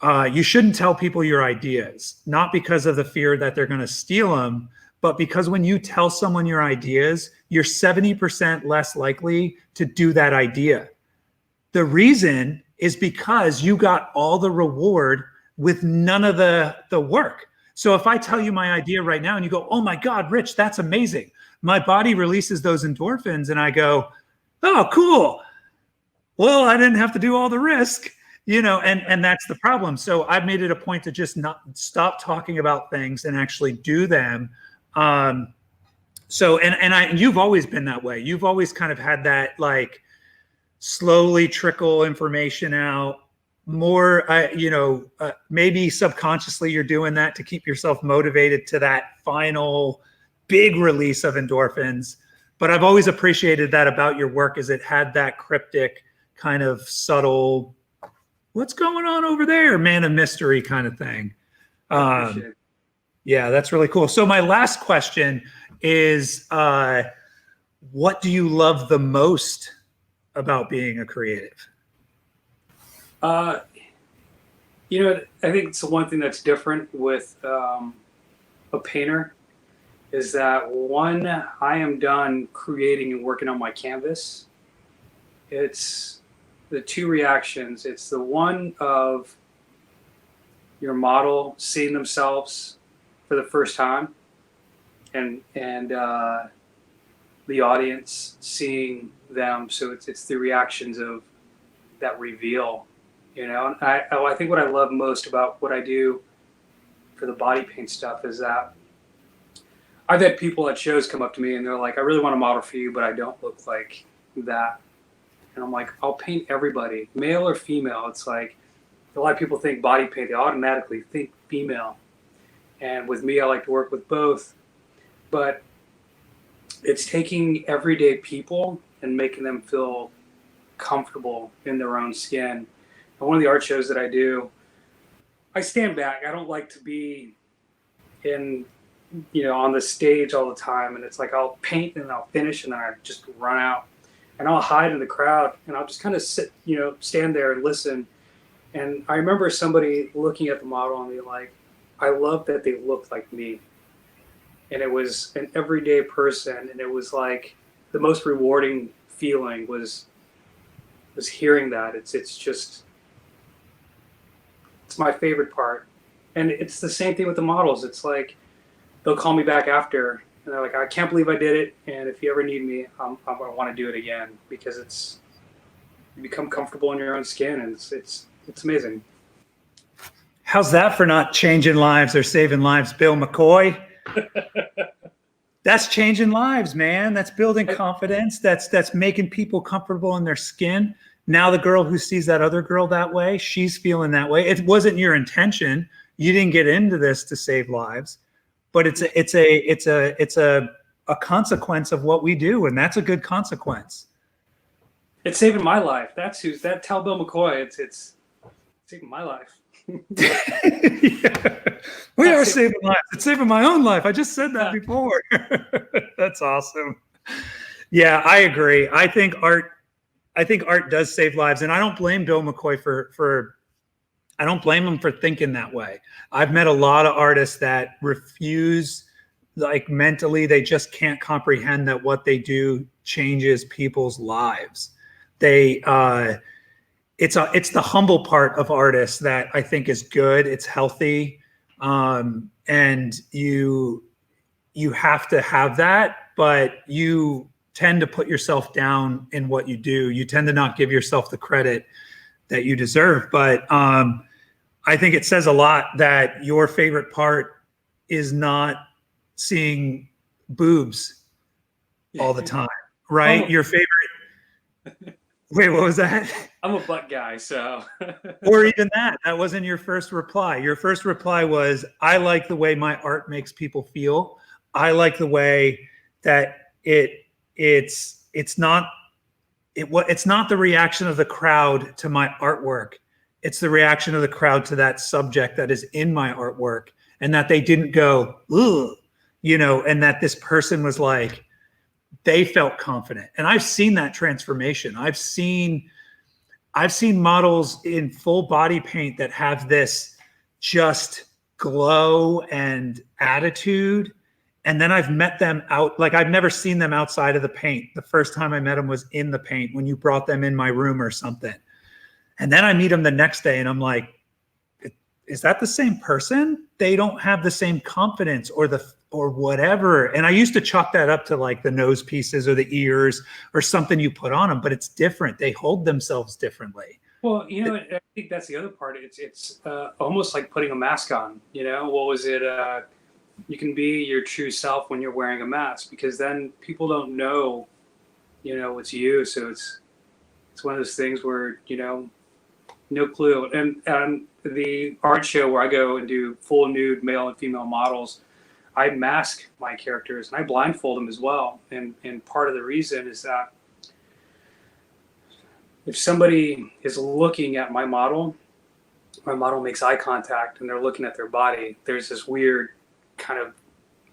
you shouldn't tell people your ideas, not because of the fear that they're going to steal them, but because when you tell someone your ideas, you're 70% less likely to do that idea. The reason is because you got all the reward with none of the work. So if I tell you my idea right now and you go, oh my God, Rich, that's amazing. My body releases those endorphins and I go, oh, cool. Well, I didn't have to do all the risk, and that's the problem. So I've made it a point to just not stop talking about things and actually do them. You've always been that way. You've always kind of had that like slowly trickle information out more, maybe subconsciously you're doing that to keep yourself motivated to that final big release of endorphins. But I've always appreciated that about your work is it had that cryptic kind of subtle, what's going on over there, man of mystery kind of thing. Yeah, that's really cool. So my last question is, what do you love the most about being a creative? I think it's the one thing that's different with a painter is that when I am done creating and working on my canvas, it's the two reactions. It's the one of your model seeing themselves for the first time and the audience seeing them. So it's the reactions of that reveal, And I think what I love most about what I do for the body paint stuff is that I've had people at shows come up to me and they're like, I really want to model for you, but I don't look like that. And I'm like, I'll paint everybody, male or female. It's like a lot of people think body paint, they automatically think female. And with me, I like to work with both. But it's taking everyday people and making them feel comfortable in their own skin. And one of the art shows that I do, I stand back. I don't like to be on the stage all the time. And it's like I'll paint and I'll finish and then I just run out. And I'll hide in the crowd and I'll just kind of sit, stand there and listen. And I remember somebody looking at the model and being like, I love that they look like me. And it was an everyday person. And it was like the most rewarding feeling was hearing that. It's my favorite part. And it's the same thing with the models. It's like, they'll call me back after and they're like, I can't believe I did it. And if you ever need me, I want to do it again because you become comfortable in your own skin and it's amazing. How's that for not changing lives or saving lives, Bill McCoy? That's changing lives, man. That's building confidence. That's making people comfortable in their skin. Now the girl who sees that other girl that way, she's feeling that way. It wasn't your intention. You didn't get into this to save lives, but it's a consequence of what we do, and that's a good consequence. It's saving my life. Tell Bill McCoy. It's saving my life. Yeah. We are saving lives. It's saving my own life. I just said that before. That's awesome. Yeah, I agree. I think art does save lives, and I don't blame Bill McCoy I don't blame him for thinking that way. I've met a lot of artists that refuse, like mentally, they just can't comprehend that what they do changes people's lives. It's the humble part of artists that I think is good. It's healthy. And you have to have that, but you tend to put yourself down in what you do. You tend to not give yourself the credit that you deserve. But I think it says a lot that your favorite part is not seeing boobs all the time, right? Your favorite. Wait, what was that? I'm a butt guy, so. Or even that wasn't your first reply. Your first reply was, I like the way my art makes people feel. I like the way that it's not the reaction of the crowd to my artwork. It's the reaction of the crowd to that subject that is in my artwork, and that they didn't go, ugh, and that this person was like, they felt confident. And I've seen that transformation. I've seen models in full body paint that have this just glow and attitude. And then I've met them out, like I've never seen them outside of the paint. The first time I met them was in the paint when you brought them in my room or something. And then I meet them the next day and I'm like, is that the same person? They don't have the same confidence or whatever. And I used to chalk that up to like the nose pieces or the ears or something you put on them, but it's different. They hold themselves differently. Well, I think that's the other part. It's almost like putting a mask on, what was it? You can be your true self when you're wearing a mask, because then people don't know, it's you. So it's one of those things where, no clue. And the art show where I go and do full nude male and female models, I mask my characters and I blindfold them as well. And part of the reason is that if somebody is looking at my model makes eye contact and they're looking at their body, there's this weird kind of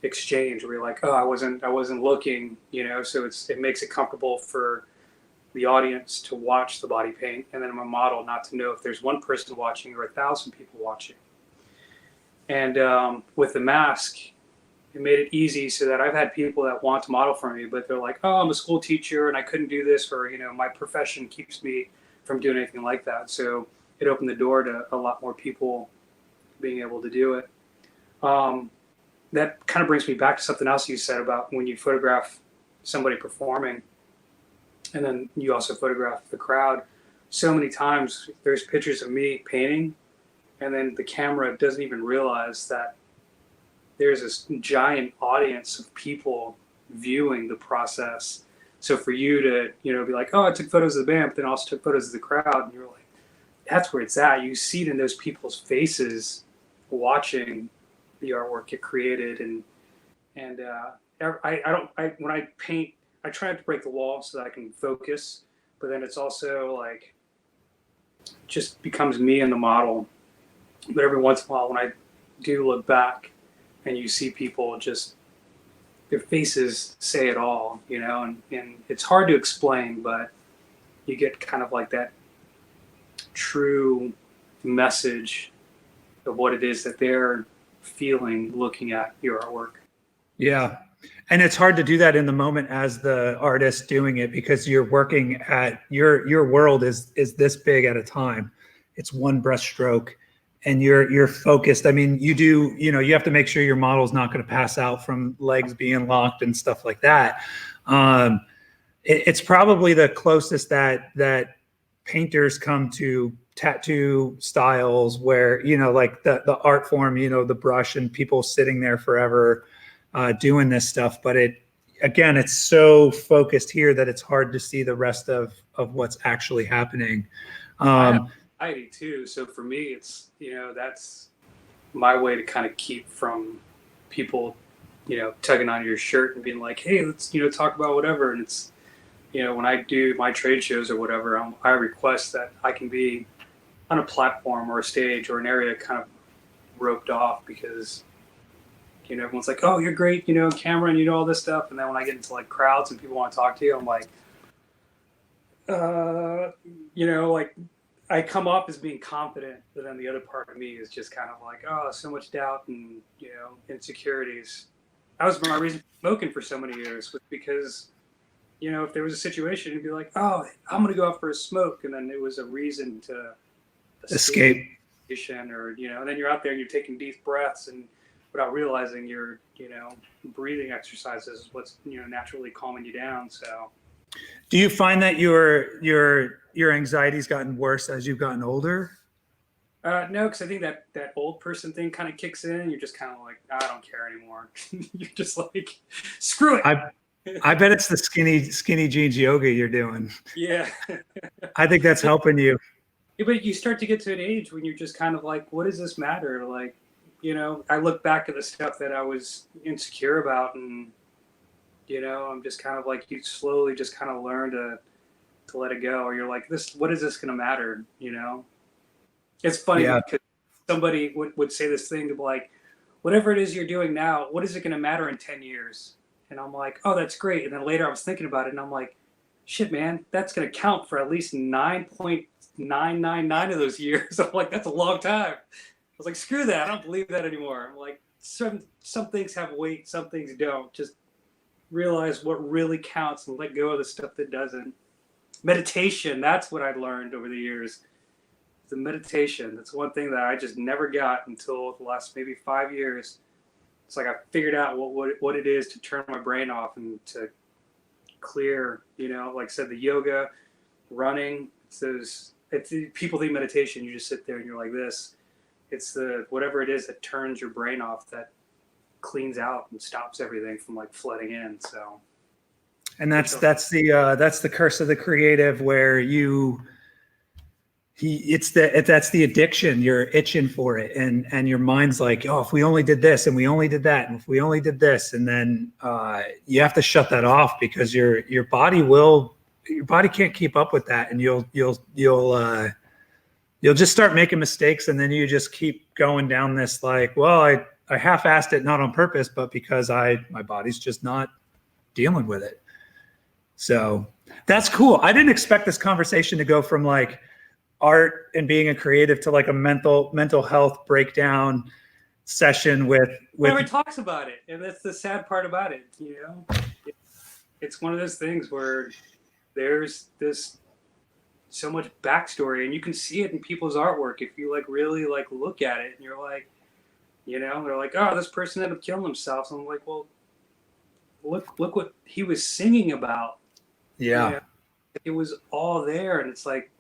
exchange where you're like, oh, I wasn't looking, so it makes it comfortable for the audience to watch the body paint, and then my model not to know if there's one person watching or 1,000 people watching. And with the mask, it made it easy so that I've had people that want to model for me, but they're like, oh, I'm a school teacher and I couldn't do this, or, my profession keeps me from doing anything like that. So it opened the door to a lot more people being able to do it. That kind of brings me back to something else you said about when you photograph somebody performing, and then you also photograph the crowd. So many times there's pictures of me painting, and then the camera doesn't even realize that there's this giant audience of people viewing the process. So for you to, be like, oh, I took photos of the band, but then also took photos of the crowd, and you're like, that's where it's at. You see it in those people's faces watching the artwork get created. And when I paint, I try not to break the wall so that I can focus, but then it's also like, just becomes me and the model. But every once in a while when I do look back and you see people just, their faces say it all, and it's hard to explain, but you get kind of like that true message of what it is that they're feeling looking at your artwork. Yeah. And it's hard to do that in the moment as the artist doing it, because you're working at your world is this big at a time. It's one brush stroke and you're focused. I mean, you have to make sure your model's not going to pass out from legs being locked and stuff like that. It's probably the closest that painters come to tattoo styles where, like the art form, the brush and people sitting there forever doing this stuff. But it's so focused here that it's hard to see the rest of what's actually happening. I have anxiety too. So for me, it's, that's my way to kind of keep from people, tugging on your shirt and being like, hey, let's, talk about whatever. And it's, when I do my trade shows or whatever, I request that I can be on a platform or a stage or an area kind of roped off, because everyone's like, oh, you're great, camera and all this stuff. And then when I get into like crowds and people want to talk to you, I'm like, like I come off as being confident, but then the other part of me is just kind of like, oh, so much doubt and, insecurities. That was my reason for smoking for so many years, was because, if there was a situation, you'd be like, oh, I'm going to go out for a smoke. And then it was a reason to escape. Or, and then you're out there and you're taking deep breaths and without realizing your, breathing exercises is what's, naturally calming you down. So Do you find that your anxiety's gotten worse as you've gotten older? No, because I think that old person thing kind of kicks in, and you're just kind of like, I don't care anymore. You're just like, screw it. I bet it's the skinny jeans yoga you're doing. Yeah. I think that's helping you. Yeah, but you start to get to an age when you're just kind of like, what does this matter? Like, I look back at the stuff that I was insecure about, and I'm just kind of like, you slowly just kind of learn to let it go, or you're like, what is this going to matter? It's funny because somebody would say this thing of like, whatever it is you're doing now, what is it going to matter in 10 years? And I'm like, oh, that's great. And then later I was thinking about it, and I'm like, shit, man, that's going to count for at least 9.999 of those years. I'm like, that's a long time. I was like, screw that. I don't believe that anymore. I'm like, some things have weight, some things don't. Just realize what really counts and let go of the stuff that doesn't. Meditation, that's what I learned over the years. The meditation, that's one thing that I just never got until the last maybe 5 years. It's like I figured out what it is to turn my brain off and to clear, like I said, the yoga, running, it's people think meditation, you just sit there and you're like this. It's the whatever it is that turns your brain off, that cleans out and stops everything from like flooding in. So, and that's the curse of the creative, where that's the addiction. You're itching for it, and your mind's like, oh, if we only did this, and we only did that, and if we only did this, and then you have to shut that off, because your body can't keep up with that, and you'll just start making mistakes, and then you just keep going down this like, well, I half-assed it, not on purpose, but because my body's just not dealing with it. So that's cool. I didn't expect this conversation to go from like art and being a creative to like a mental health breakdown session with Everyone talks about it, and that's the sad part about it. It's one of those things where there's this so much backstory, and you can see it in people's artwork if you like really like look at it, and you're like, they're like, oh, this person ended up killing themselves. And I'm like, well, look what he was singing about. Yeah. It was all there, and it's like,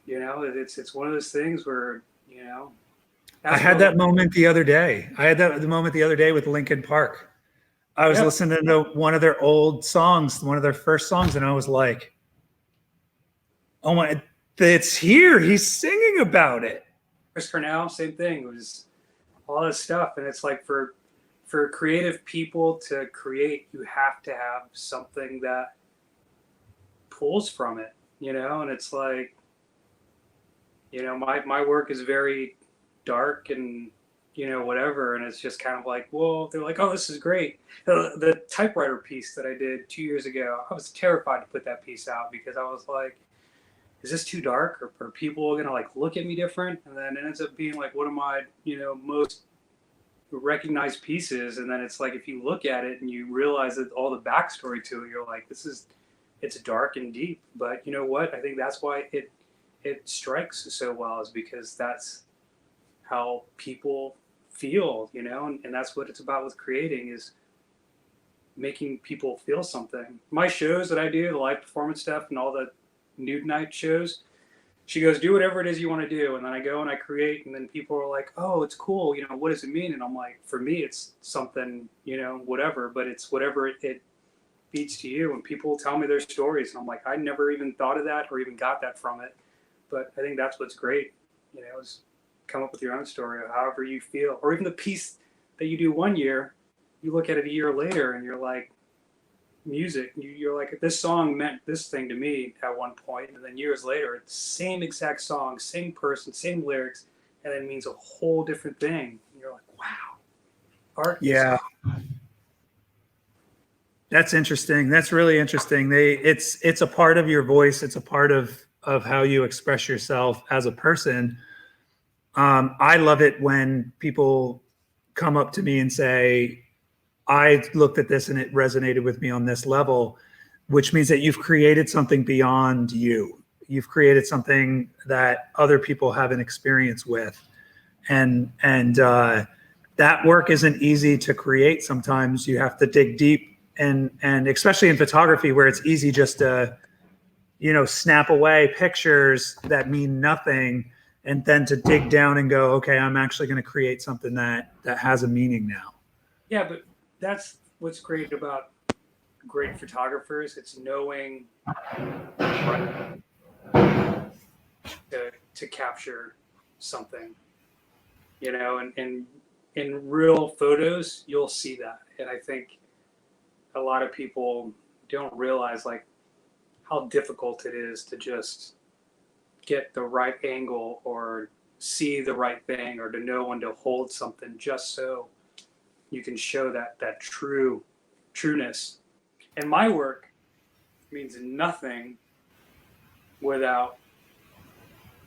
it's one of those things where, I had that moment the other day. The moment the other day with Linkin Park. I was listening to one of their old songs, one of their first songs, and I was like, oh my, it's here. He's singing about it. Chris Cornell, same thing. It was all this stuff. And it's like for creative people to create, you have to have something that pulls from it, and it's like, my work is very dark and, whatever. And it's just kind of like, well, they're like, oh, this is great. The typewriter piece that I did 2 years ago, I was terrified to put that piece out because I was like, is this too dark? Or are people going to like look at me different? And then it ends up being like one of my, most recognized pieces. And then it's like, if you look at it and you realize that all the backstory to it, you're like, it's dark and deep. But you know what? I think that's why it strikes so well, is because that's how people feel, and that's what it's about with creating, is making people feel something. My shows that I do, the live performance stuff and all the nude night shows, she goes, do whatever it is you want to do. And then I go and I create, and then people are like, oh, it's cool. What does it mean? And I'm like, for me, it's something, whatever, but it's whatever it beats to you. And people tell me their stories, and I'm like, I never even thought of that or even got that from it. But I think that's what's great, is come up with your own story of however you feel. Or even the piece that you do one year, you look at it a year later and you're like, music, you're like, this song meant this thing to me at one point, and then years later, it's the same exact song, same person, same lyrics, and it means a whole different thing. And you're like, wow, art. Yeah. That's interesting. That's really interesting. It's a part of your voice. It's a part of how you express yourself as a person. I love it when people come up to me and say, I looked at this and it resonated with me on this level, which means that you've created something beyond you. You've created something that other people have an experience with. And that work isn't easy to create. Sometimes you have to dig deep and especially in photography where it's easy just to, snap away pictures that mean nothing, and then to dig down and go, okay, I'm actually going to create something that has a meaning now. Yeah, but that's what's great about great photographers. It's knowing to capture something, and in real photos, you'll see that. And I think a lot of people don't realize like how difficult it is to just get the right angle or see the right thing or to know when to hold something just so you can show that trueness. And my work means nothing without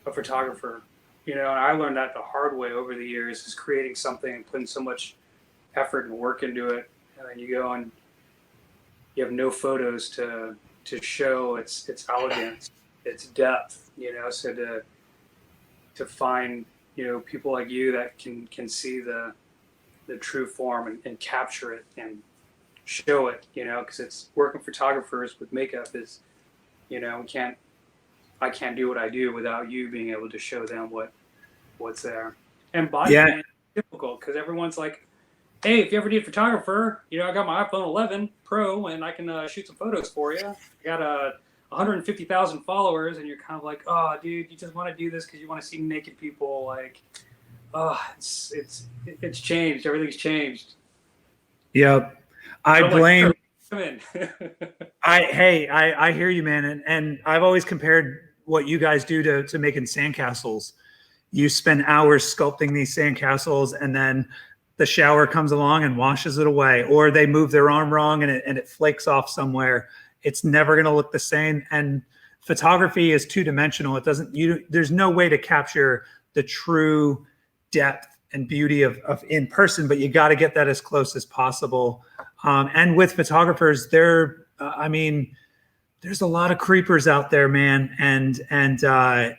a photographer. And I learned that the hard way over the years, is creating something and putting so much effort and work into it, and then you go and you have no photos to show its elegance, its depth. So to find people like you that can see the true form and capture it and show it, because it's working photographers with makeup is, I can't do what I do without you being able to show them what's there. And body paint is difficult because everyone's like, hey, if you ever need a photographer, I got my iPhone 11 Pro and I can shoot some photos for you. I got 150,000 followers, and you're kind of like, oh, dude, you just want to do this because you want to see naked people. Like, oh, it's changed. Everything's changed. Yep. I blame. Like, I hear you, man, and I've always compared what you guys do to making sandcastles. You spend hours sculpting these sandcastles, and then the shower comes along and washes it away, or they move their arm wrong and it flakes off somewhere. It's never going to look the same. And photography is two-dimensional. It doesn't. There's no way to capture the true depth and beauty of in person, but you got to get that as close as possible. And with photographers, there's a lot of creepers out there, man. And I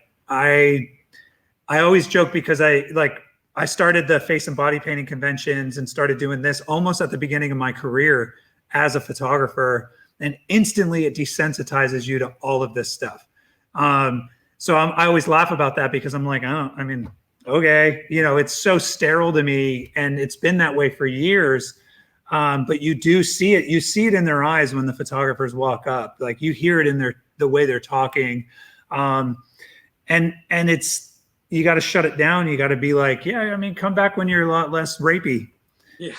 always joke because I started the face and body painting conventions and started doing this almost at the beginning of my career as a photographer, and instantly it desensitizes you to all of this stuff. So I always laugh about that because I'm like, okay, it's so sterile to me, and it's been that way for years. But you do see it. You see it in their eyes when the photographers walk up. Like, you hear it in the way they're talking. And it's, you got to shut it down. You got to be like, yeah, come back when you're a lot less rapey. Yeah.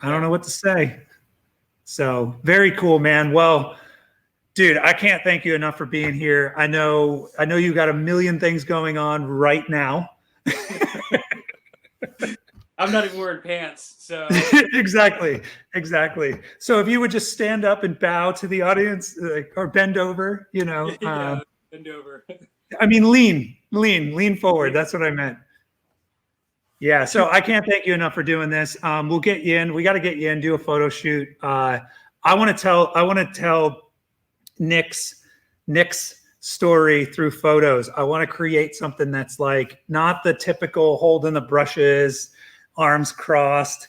I don't know what to say. So very cool, man. Well, dude, I can't thank you enough for being here. I know you got a million things going on right now. I'm not even wearing pants, so. Exactly. So if you would just stand up and bow to the audience, or bend over, Yeah, bend over. Lean forward. That's what I meant. Yeah. So I can't thank you enough for doing this. We'll get you in. We got to get you in, do a photo shoot. I want to tell Nick's story through photos. I want to create something that's like not the typical holding the brushes, arms crossed,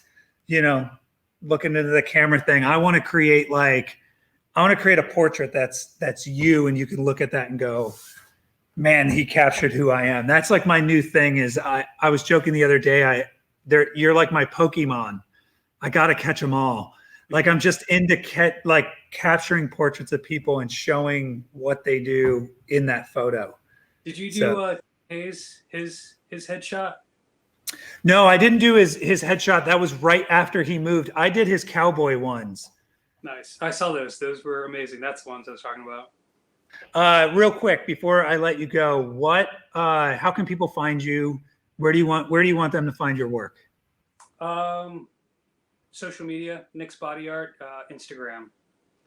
looking into the camera thing. I want to create a portrait that's you, and you can look at that and go, man, he captured who I am. That's like my new thing. Is I was joking the other day, you're like my Pokemon. I got to catch them all. Like, I'm just into capturing portraits of people and showing what they do in that photo. Did you do his headshot? No, I didn't do his headshot. That was right after he moved. I did his cowboy ones. Nice. I saw those. Those were amazing. That's the ones I was talking about. Real quick before I let you go, how can people find you? Where do you want them to find your work? Social media, Nix Body Art, Instagram.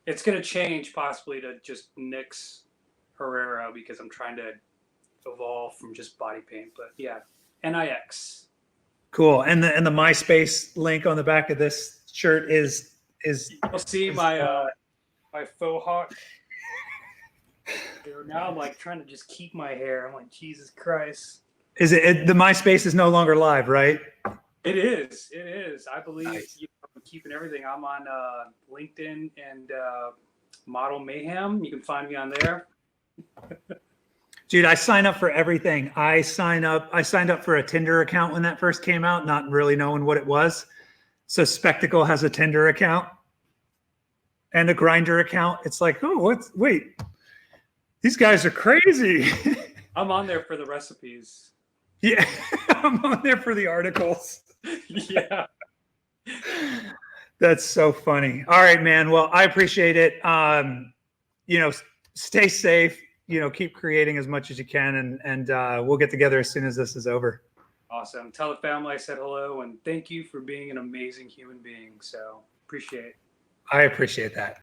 It's going to change possibly to just Nix Herrera because I'm trying to evolve from just body paint. But yeah, Nix. Cool. And the MySpace link on the back of this shirt is. You'll see my faux hawk. Now I'm like trying to just keep my hair. I'm like, Jesus Christ. Is it the MySpace is no longer live, right? It is. It is. I believe Nice. I'm keeping everything. I'm on LinkedIn and Model Mayhem. You can find me on there. Dude, I sign up for everything. I signed up for a Tinder account when that first came out, not really knowing what it was. So Spectacle has a Tinder account and a Grindr account. It's like, oh, wait, these guys are crazy. I'm on there for the recipes. Yeah, I'm on there for the articles. Yeah. That's so funny. All right, man. Well, I appreciate it. Stay safe, keep creating as much as you can, and we'll get together as soon as this is over. Awesome. Tell the family I said hello, and thank you for being an amazing human being. So appreciate it. I appreciate that.